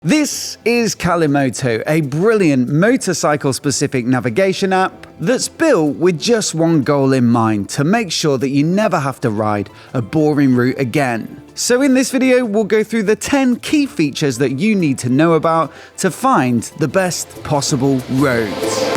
This is CALIMOTO, a brilliant motorcycle-specific navigation app that's built with just one goal in mind: to make sure that you never have to ride a boring route again. So in this video, we'll go through the 10 key features that you need to know about to find the best possible roads.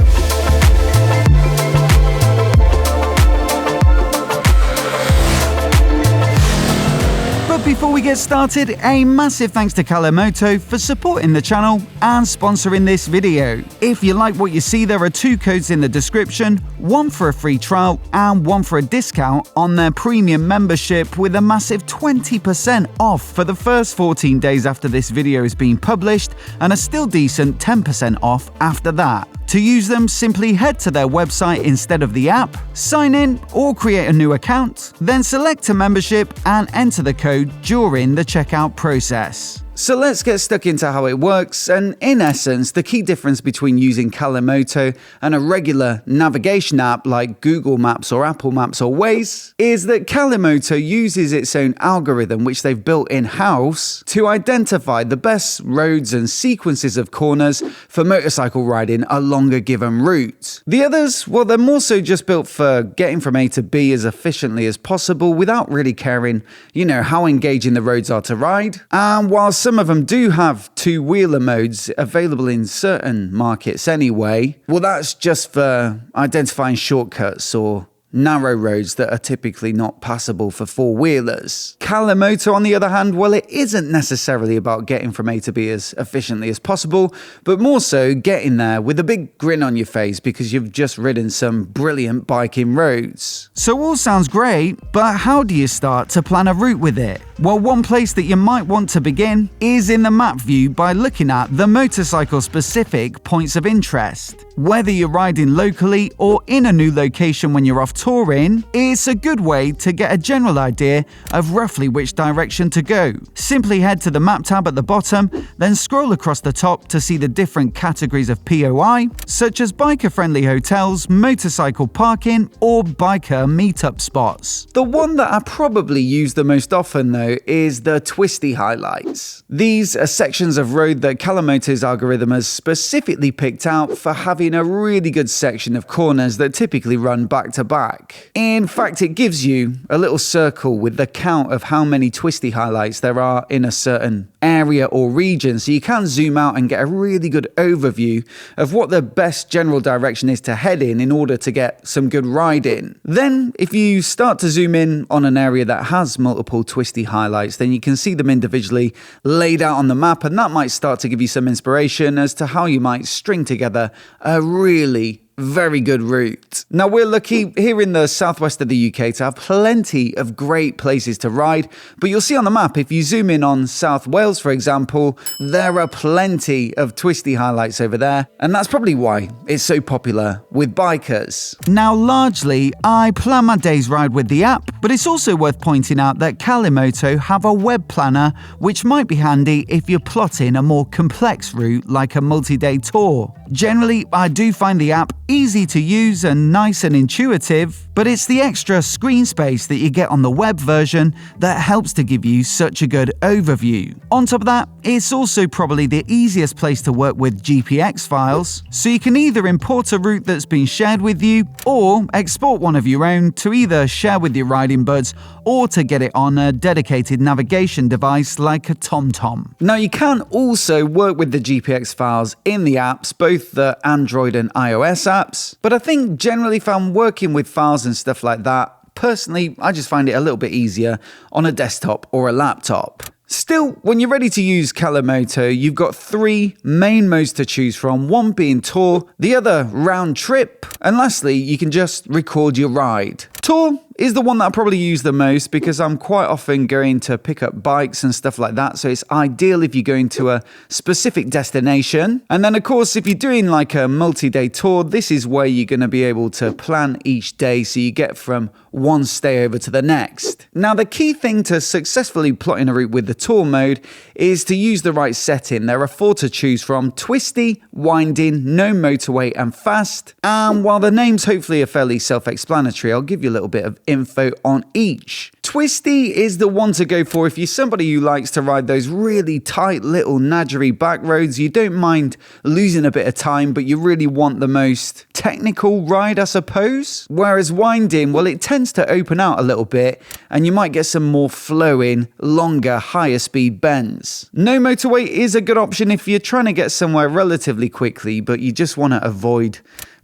Before we get started, a massive thanks to CALIMOTO for supporting the channel and sponsoring this video. If you like what you see, there are 2 codes in the description, one for a free trial and one for a discount on their premium membership, with a massive 20% off for the first 14 days after this video has been published, and a still decent 10% off after that. To use them, simply head to their website instead of the app, sign in or create a new account, then select a membership and enter the code during the checkout process. So let's get stuck into how it works, and in essence, the key difference between using CALIMOTO and a regular navigation app like Google Maps or Apple Maps or Waze is that CALIMOTO uses its own algorithm, which they've built in-house, to identify the best roads and sequences of corners for motorcycle riding along a given route. The others, well, they're more so just built for getting from A to B as efficiently as possible without really caring, how engaging the roads are to ride. And while some of them do have 2-wheeler modes available in certain markets anyway, well, that's just for identifying shortcuts or narrow roads that are typically not passable for 4-wheelers. CALIMOTO, on the other hand, well, it isn't necessarily about getting from A to B as efficiently as possible, but more so getting there with a big grin on your face because you've just ridden some brilliant biking roads. So all sounds great, but how do you start to plan a route with it? Well, one place that you might want to begin is in the map view by looking at the motorcycle-specific points of interest. Whether you're riding locally or in a new location when you're off touring, it's a good way to get a general idea of roughly which direction to go. Simply head to the map tab at the bottom, then scroll across the top to see the different categories of POI, such as biker-friendly hotels, motorcycle parking, or biker meetup spots. The one that I probably use the most often, though, is the Twisty highlights. These are sections of road that CALIMOTO's algorithm has specifically picked out for having a really good section of corners that typically run back to back. In fact, it gives you a little circle with the count of how many Twisty highlights there are in a certain area or region, so you can zoom out and get a really good overview of what the best general direction is to head in order to get some good riding. Then, if you start to zoom in on an area that has multiple Twisty highlights, then you can see them individually laid out on the map, and that might start to give you some inspiration as to how you might string together a really very good route. Now, we're lucky here in the southwest of the UK to have plenty of great places to ride, but you'll see on the map, if you zoom in on South Wales, for example, there are plenty of Twisty highlights over there, and that's probably why it's so popular with bikers. Now, largely, I plan my day's ride with the app, but it's also worth pointing out that CALIMOTO have a web planner, which might be handy if you're plotting a more complex route like a multi-day tour. Generally, I do find the app easy to use and nice and intuitive, but it's the extra screen space that you get on the web version that helps to give you such a good overview. On top of that, it's also probably the easiest place to work with GPX files, so you can either import a route that's been shared with you or export one of your own to either share with your riding buds or to get it on a dedicated navigation device like a TomTom. Now, you can also work with the GPX files in the apps, both the Android and iOS apps, but I think generally if I'm working with files and stuff like that, personally, I just find it a little bit easier on a desktop or a laptop. Still, when you're ready to use CALIMOTO, you've got 3 main modes to choose from, one being tour, the other round trip, and lastly, you can just record your ride. Tour is the one that I probably use the most because I'm quite often going to pick up bikes and stuff like that, so it's ideal if you're going to a specific destination. And then, of course, if you're doing like a multi-day tour, this is where you're going to be able to plan each day so you get from one stay over to the next. Now, the key thing to successfully plotting a route with the tour mode is to use the right setting. There are 4 to choose from: Twisty, Winding, No Motorway, and Fast. And while the names hopefully are fairly self-explanatory, I'll give you a little bit of info on each. Twisty is the one to go for if you're somebody who likes to ride those really tight little nadgery back roads. You don't mind losing a bit of time, but you really want the most technical ride, I suppose. Whereas winding, well, it tends to open out a little bit and you might get some more flowing, longer, higher speed bends. No motorway is a good option if you're trying to get somewhere relatively quickly, but you just want to avoid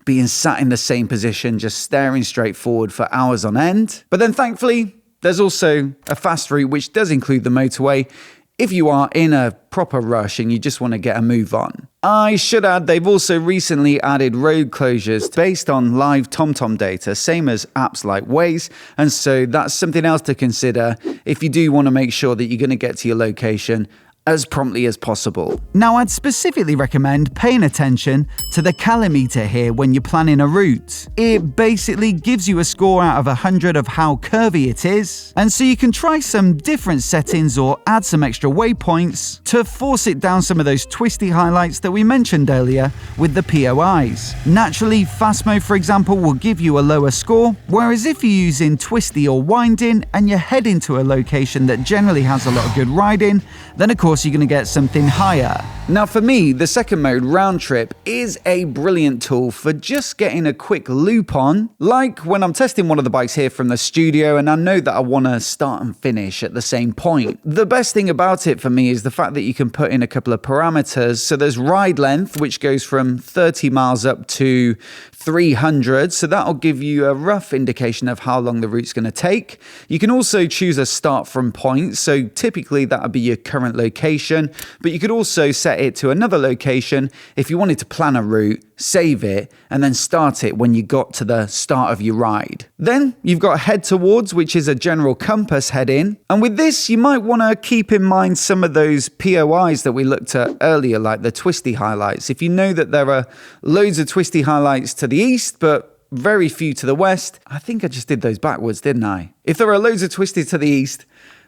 being sat in the same position, just staring straight forward for hours on end. But then thankfully, there's also a fast route which does include the motorway if you are in a proper rush and you just want to get a move on. I should add, they've also recently added road closures based on live TomTom data, same as apps like Waze, and so that's something else to consider if you do want to make sure that you're going to get to your location as promptly as possible. Now, I'd specifically recommend paying attention to the CALIMOTO here when you're planning a route. It basically gives you a score out of 100 of how curvy it is, and so you can try some different settings or add some extra waypoints to force it down some of those twisty highlights that we mentioned earlier with the POIs. Naturally, fast mode, for example, will give you a lower score, whereas if you're using twisty or winding and you're heading to a location that generally has a lot of good riding, then of course you're going to get something higher. Now for me, the second mode, round trip, is a brilliant tool for just getting a quick loop on, like when I'm testing one of the bikes here from the studio and I know that I want to start and finish at the same point. The best thing about it for me is the fact that you can put in a couple of parameters. So there's ride length, which goes from 30 miles up to 300, so that'll give you a rough indication of how long the route's going to take. You can also choose a start from point, so typically that would be your current location, but you could also set it to another location if you wanted to plan a route, save it, and then start it when you got to the start of your ride. Then you've got head towards, which is a general compass heading, and with this you might want to keep in mind some of those POIs that we looked at earlier, like the twisty highlights. If you know that there are loads of twisty highlights to the east, but very few to the west. I think I just did those backwards, didn't I? If there are loads of twisties to the east,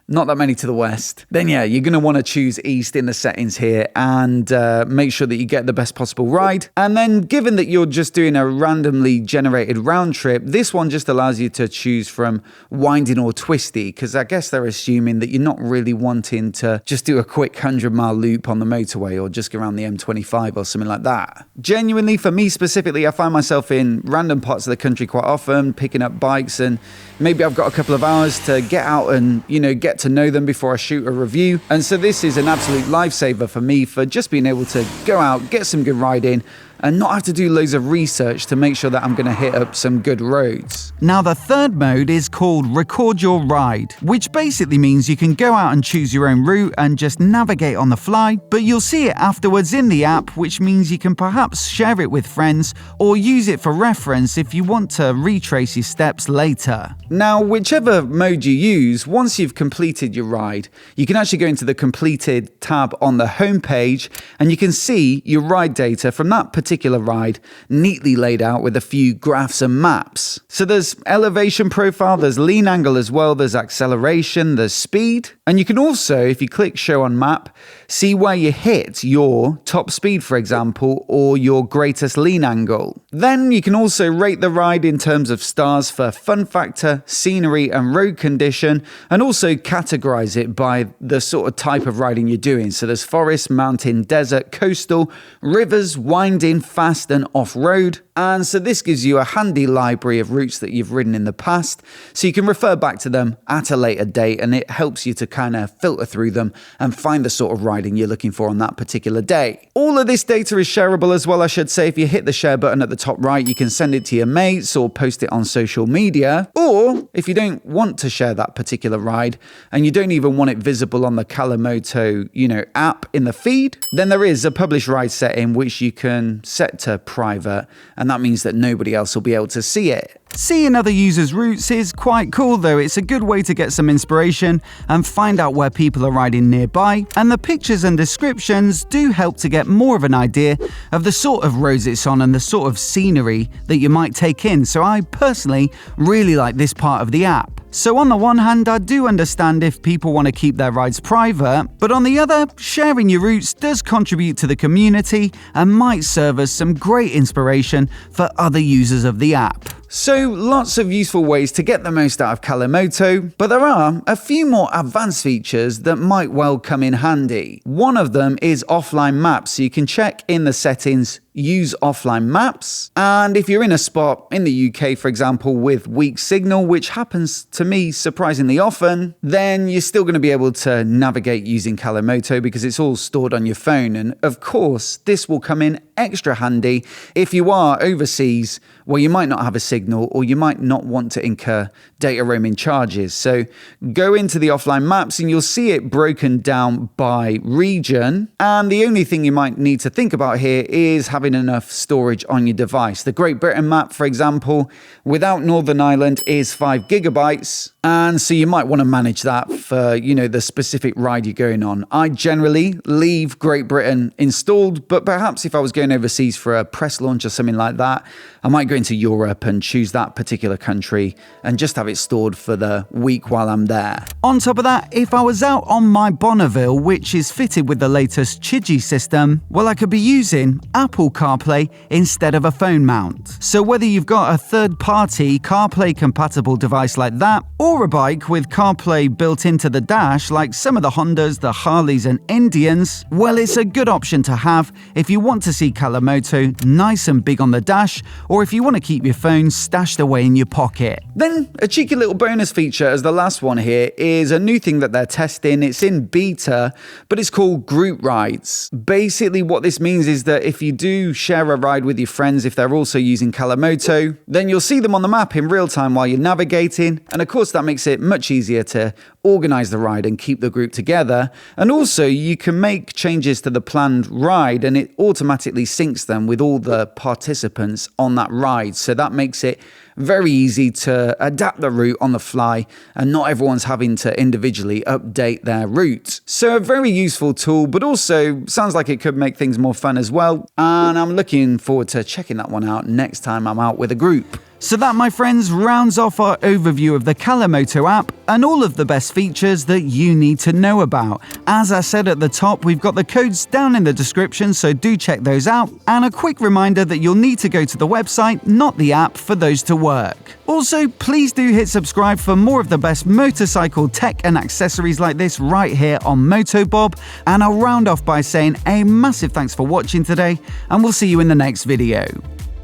not that many to the west, then yeah, you're going to want to choose east in the settings here and make sure that you get the best possible ride. And then given that you're just doing a randomly generated round trip, this one just allows you to choose from winding or twisty, because I guess they're assuming that you're not really wanting to just do a quick 100-mile loop on the motorway or just go around the M25 or something like that. Genuinely, for me specifically, I find myself in random parts of the country quite often, picking up bikes, and maybe I've got a couple of hours to get out and, get to know them before I shoot a review. And so this is an absolute lifesaver for me for just being able to go out, get some good riding, and not have to do loads of research to make sure that I'm going to hit up some good roads. Now the third mode is called Record Your Ride, which basically means you can go out and choose your own route and just navigate on the fly, but you'll see it afterwards in the app, which means you can perhaps share it with friends or use it for reference if you want to retrace your steps later. Now, whichever mode you use, once you've completed your ride, you can actually go into the completed tab on the home page and you can see your ride data from that particular ride neatly laid out with a few graphs and maps. So there's elevation profile, there's lean angle as well, there's acceleration, there's speed, and you can also, if you click show on map, see where you hit your top speed, for example, or your greatest lean angle. Then you can also rate the ride in terms of stars for fun factor, scenery, and road condition, and also categorize it by the sort of type of riding you're doing. So there's forest, mountain, desert, coastal, rivers, winding, fast, and off-road. And so this gives you a handy library of routes that you've ridden in the past, so you can refer back to them at a later date, and it helps you to kind of filter through them and find the sort of riding you're looking for on that particular day. All of this data is shareable as well, I should say. If you hit the share button at the top right, you can send it to your mates or post it on social media. Or if you don't want to share that particular ride and you don't even want it visible on the CALIMOTO, app in the feed, then there is a publish ride setting which you can set to private, and that means that nobody else will be able to see it. Seeing other users' routes is quite cool though. It's a good way to get some inspiration and find out where people are riding nearby, and the pictures and descriptions do help to get more of an idea of the sort of roads it's on and the sort of scenery that you might take in. So I personally really like this part of the app. So on the one hand, I do understand if people want to keep their rides private, but on the other, sharing your routes does contribute to the community and might serve as some great inspiration for other users of the app. So lots of useful ways to get the most out of CALIMOTO, but there are a few more advanced features that might well come in handy. One of them is offline maps, so you can check in the settings, use offline maps, and if you're in a spot in the UK, for example, with weak signal, which happens to me surprisingly often, then you're still going to be able to navigate using CALIMOTO because it's all stored on your phone. And of course, this will come in extra handy if you are overseas where you might not have a signal or you might not want to incur data roaming charges. So go into the offline maps and you'll see it broken down by region. And the only thing you might need to think about here is having enough storage on your device. The Great Britain map, for example, without Northern Ireland is 5 gigabytes. And so you might want to manage that for, the specific ride you're going on. I generally leave Great Britain installed, but perhaps if I was going overseas for a press launch or something like that, I might go into Europe and choose that particular country and just have it stored for the week while I'm there. On top of that, if I was out on my Bonneville, which is fitted with the latest Chigee system, well, I could be using Apple CarPlay instead of a phone mount. So whether you've got a third-party CarPlay compatible device like that, or a bike with CarPlay built into the dash like some of the Hondas, the Harleys and Indians, well, it's a good option to have if you want to see CALIMOTO nice and big on the dash, or if you want to keep your phone stashed away in your pocket. Then a cheeky little bonus feature as the last one here is a new thing that they're testing. It's in beta, but it's called group rides. Basically what this means is that if you do share a ride with your friends, if they're also using CALIMOTO, then you'll see them on the map in real time while you're navigating, and of course that makes it much easier to organize the ride and keep the group together. And also you can make changes to the planned ride and it automatically syncs them with all the participants on that ride. So that makes it very easy to adapt the route on the fly and not everyone's having to individually update their route. So a very useful tool, but also sounds like it could make things more fun as well. And I'm looking forward to checking that one out next time I'm out with a group. So that, my friends, rounds off our overview of the CALIMOTO app and all of the best features that you need to know about. As I said at the top, we've got the codes down in the description, so do check those out. And a quick reminder that you'll need to go to the website, not the app, for those to work. Also, please do hit subscribe for more of the best motorcycle tech and accessories like this right here on MOTOBOB. And I'll round off by saying a massive thanks for watching today, and we'll see you in the next video.